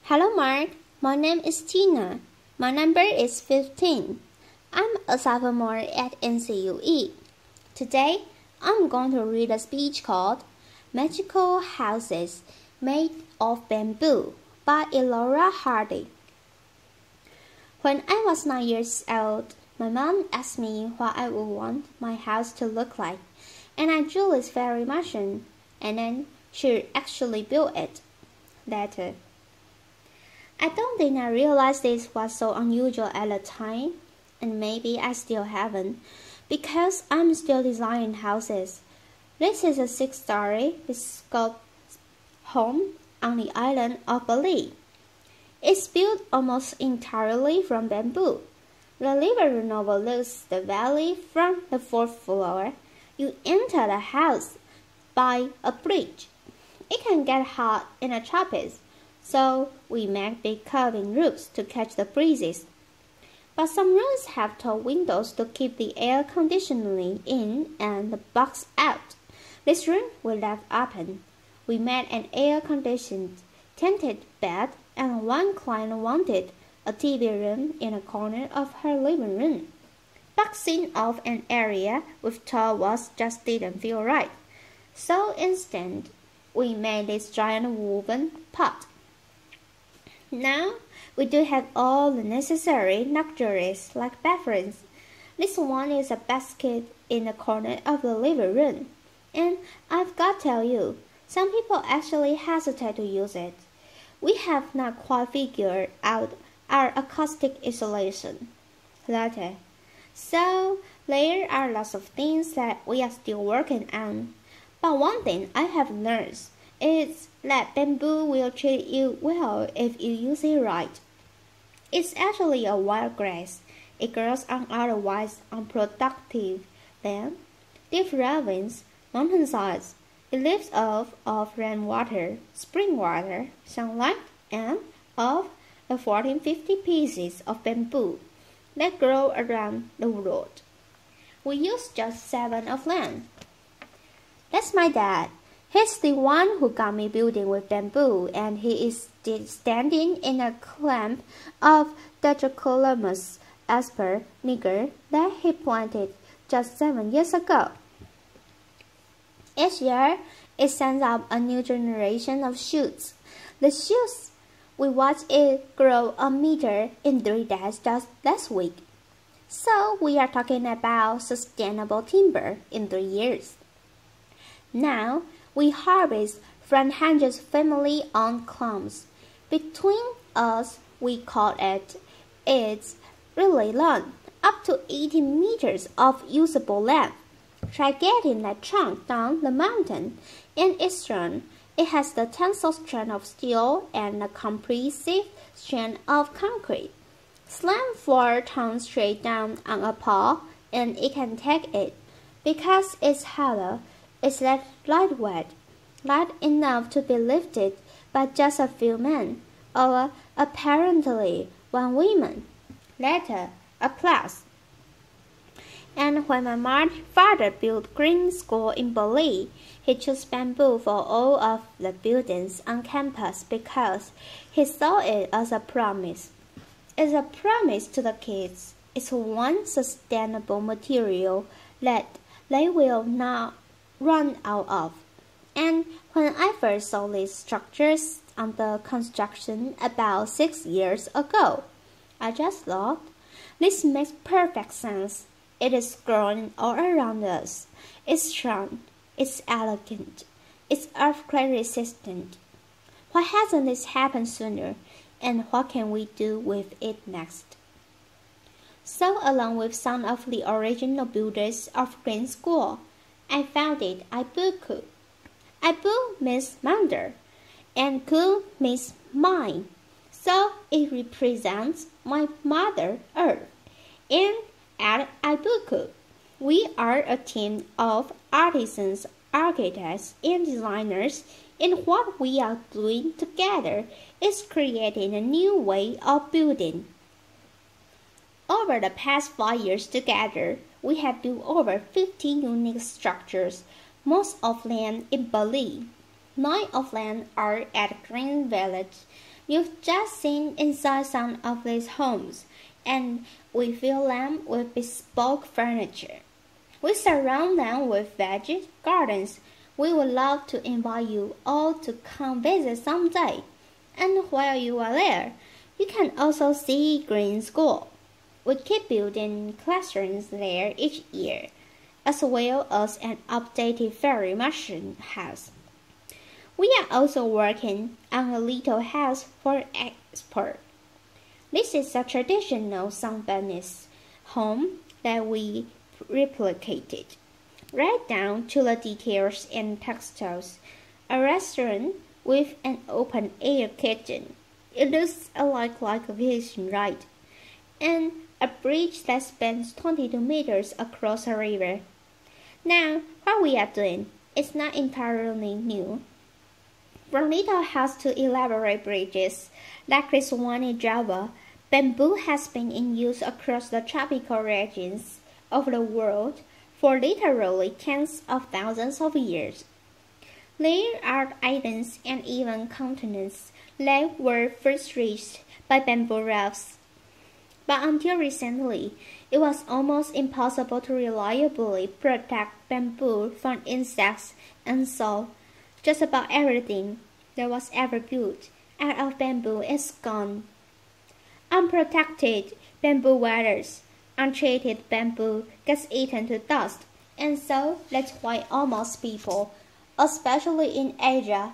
Hello Mark, my name is Tina. My number is 15. I'm a sophomore at NCUE. Today, I'm going to read a speech called Magical Houses Made of Bamboo by Elora. When I was 9 years old, my mom asked me what I would want my house to look like, and I drew this very machine, and then she actually built it. Later, I don't think I realized this was so unusual at the time, and maybe I still haven't, because I'm still designing houses. This is a 6-story bespoke home on the island of Bali. It's built almost entirely from bamboo. The living room overlooks the valley from the 4th floor. You enter the house by a bridge. It can get hot in the tropics, so we make big curving roofs to catch the breezes. But some rooms have tall windows to keep the air conditioning in and the bugs out. This room we left open. We made an air-conditioned, tinted bed, and one client wanted a TV room in a corner of her living room. Boxing off an area with tall walls just didn't feel right. So instead, we made this giant woven pot. Now, we do have all the necessary luxuries like bathrooms. This one is a basket in the corner of the living room. And I've got to tell you, some people actually hesitate to use it. We have not quite figured out our acoustic isolation. Later. So, there are lots of things that we are still working on. But one thing I have learned is that bamboo will treat you well if you use it right. It's actually a wild grass. It grows on otherwise unproductive land, deep ravines, mountainsides. It lives off of rainwater, spring water, sunlight, and of the 1450 pieces of bamboo that grow around the world. We use just 7 of them. That's my dad. He's the one who got me building with bamboo, and he is standing in a clump of Dendrocalamus asper niger that he planted just 7 years ago. Each year, it sends up a new generation of shoots. The shoots, we watched it grow a meter in 3 days just last week. So we are talking about sustainable timber in 3 years. Now, we harvest from hundreds of family-owned clumps. Between us, we call it. It's really long, up to 80 meters of usable length. Try getting that trunk down the mountain, and it's strong. It has the tensile strength of steel and the compressive strength of concrete. Slam 4 tons straight down on a pole, and it can take it. Because it's hollow, it's lightweight, light enough to be lifted by just a few men, or apparently 1 woman. Later, applause. And when my father built Green School in Bali, he chose bamboo for all of the buildings on campus because he saw it as a promise. It's a promise to the kids. It's one sustainable material that they will not run out of. And when I first saw these structures under construction about 6 years ago, I just thought, this makes perfect sense. It is growing all around us. It's strong. It's elegant. It's earthquake resistant. Why hasn't this happened sooner? And what can we do with it next? So along with some of the original builders of Green School, I founded Ibuku. Ibu means mother, and Ku means mine. So it represents my Mother Earth. And at Ibuku, we are a team of artisans, architects, and designers, and what we are doing together is creating a new way of building. Over the past 5 years together, we have built over 50 unique structures, most of them in Bali. 9 of them are at Green Village, You've just seen inside some of these homes, and we fill them with bespoke furniture. We surround them with veggie gardens. We would love to invite you all to come visit someday. And while you are there, you can also see Green School. We keep building classrooms there each year, as well as an updated fairy machine house. We are also working on a little house for export. This is a traditional Sundanese home that we replicated, right down to the details and textiles. A restaurant with an open-air kitchen. It looks like a vision, right? And a bridge that spans 22 meters across a river. Now, what we are doing is not entirely new. From little house to elaborate bridges, like this one in Java, bamboo has been in use across the tropical regions of the world for literally tens of thousands of years. There are islands and even continents that were first reached by bamboo rafts. But until recently, it was almost impossible to reliably protect bamboo from insects, and so just about everything that was ever built out of bamboo is gone. Unprotected bamboo weathers, untreated bamboo gets eaten to dust, and so that's why almost people, especially in Asia,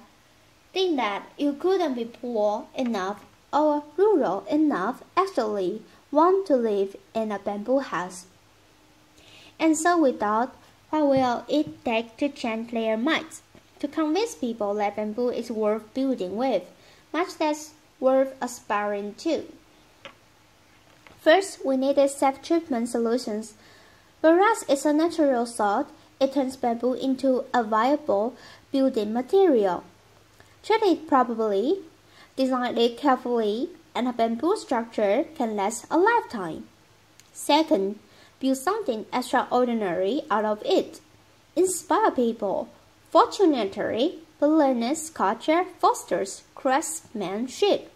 think that you couldn't be poor enough or rural enough actually want to live in a bamboo house. And so we thought, what will it take to change their minds, to convince people that bamboo is worth building with, much less worth aspiring to? First, we needed self-treatment solutions. Whereas it's a natural salt, it turns bamboo into a viable building material. Treat it properly, design it carefully, and a bamboo structure can last a lifetime. Second, build something extraordinary out of it. Inspire people. Fortunately, Berlin's culture fosters craftsmanship.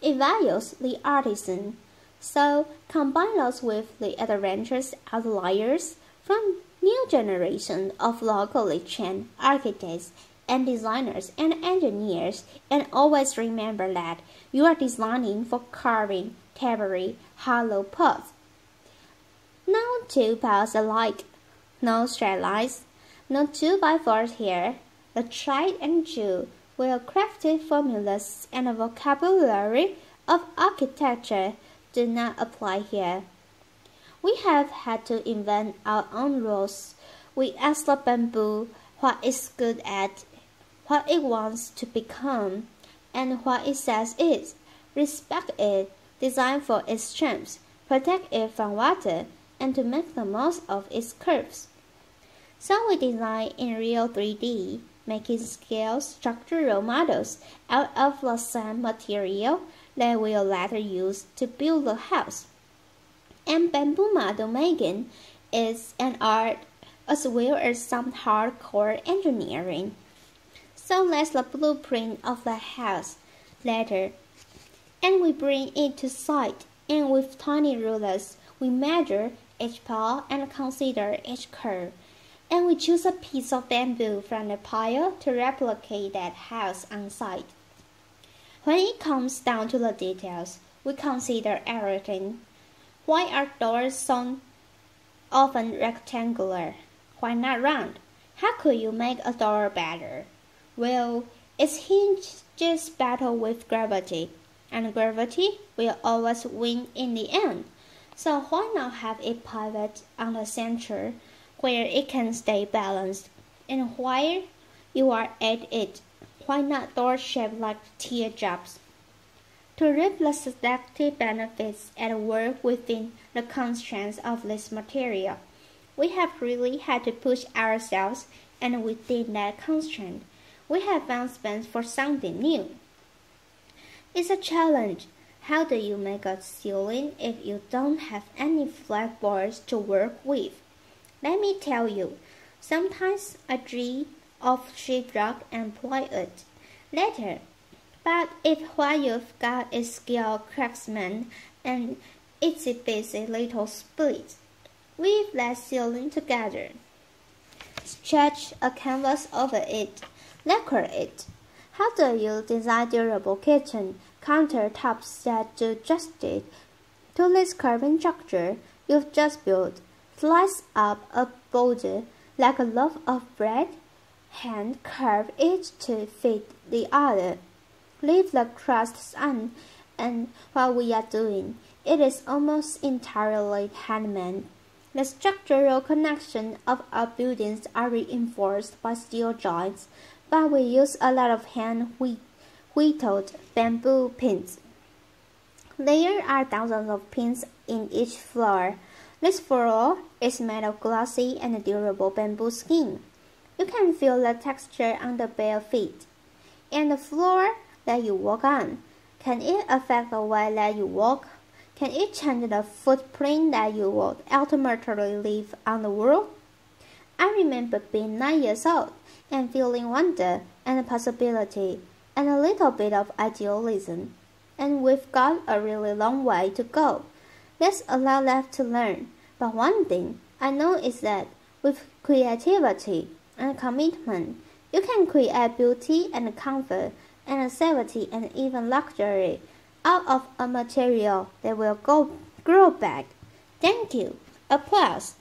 It values the artisan. So, combine us with the adventurous outliers from new generation of locally trained architects and designers and engineers, and always remember that you are designing for carving, tapestry, hollow pots. No two pots alike, no straight lines, no 2x4s here. The tried and true, well-crafted formulas and a vocabulary of architecture do not apply here. We have had to invent our own rules. We ask the bamboo what it's good at, what it wants to become, and what it says is. Respect it, design for its strengths, protect it from water, and to make the most of its curves. So we design in real 3D, making scale structural models out of the same material that we'll later use to build the house. And bamboo model making is an art as well as some hardcore engineering. So that's the blueprint of the house later. And we bring it to site, and with tiny rulers we measure each part and consider each curve. And we choose a piece of bamboo from the pile to replicate that house on site. When it comes down to the details, we consider everything. Why are doors so often rectangular? Why not round? How could you make a door better? Well, its hinges battle with gravity, and gravity will always win in the end. So why not have a pivot on the center where it can stay balanced? And while you are at it, why not doors shaped like teardrops? To reap the seductive benefits and work within the constraints of this material, we have really had to push ourselves, and within that constraint, we have found space for something new. It's a challenge. How do you make a ceiling if you don't have any flat boards to work with? Let me tell you, sometimes I dream of sheetrock and plywood. Later, But if what you've got is skilled craftsman and itsy-bitsy little split, weave that ceiling together. Stretch a canvas over it, lacquer it. How do you design durable kitchen countertops that do justice to this curving structure you've just built? Slice up a boulder like a loaf of bread, hand carve each to fit the other. Leave the crusts on, and what we are doing, it is almost entirely handmade. The structural connections of our buildings are reinforced by steel joints, but we use a lot of hand-whittled bamboo pins. There are thousands of pins in each floor. This floor is made of glossy and durable bamboo skin. You can feel the texture on the bare feet. And the floor that you walk on, can it affect the way that you walk? Can it change the footprint that you will ultimately leave on the world? I remember being 9 years old and feeling wonder and possibility and a little bit of idealism. And we've got a really long way to go. There's a lot left to learn, but one thing I know is that with creativity and commitment, you can create beauty and comfort and safety and even luxury out of a material that will grow back. Thank you. Applause.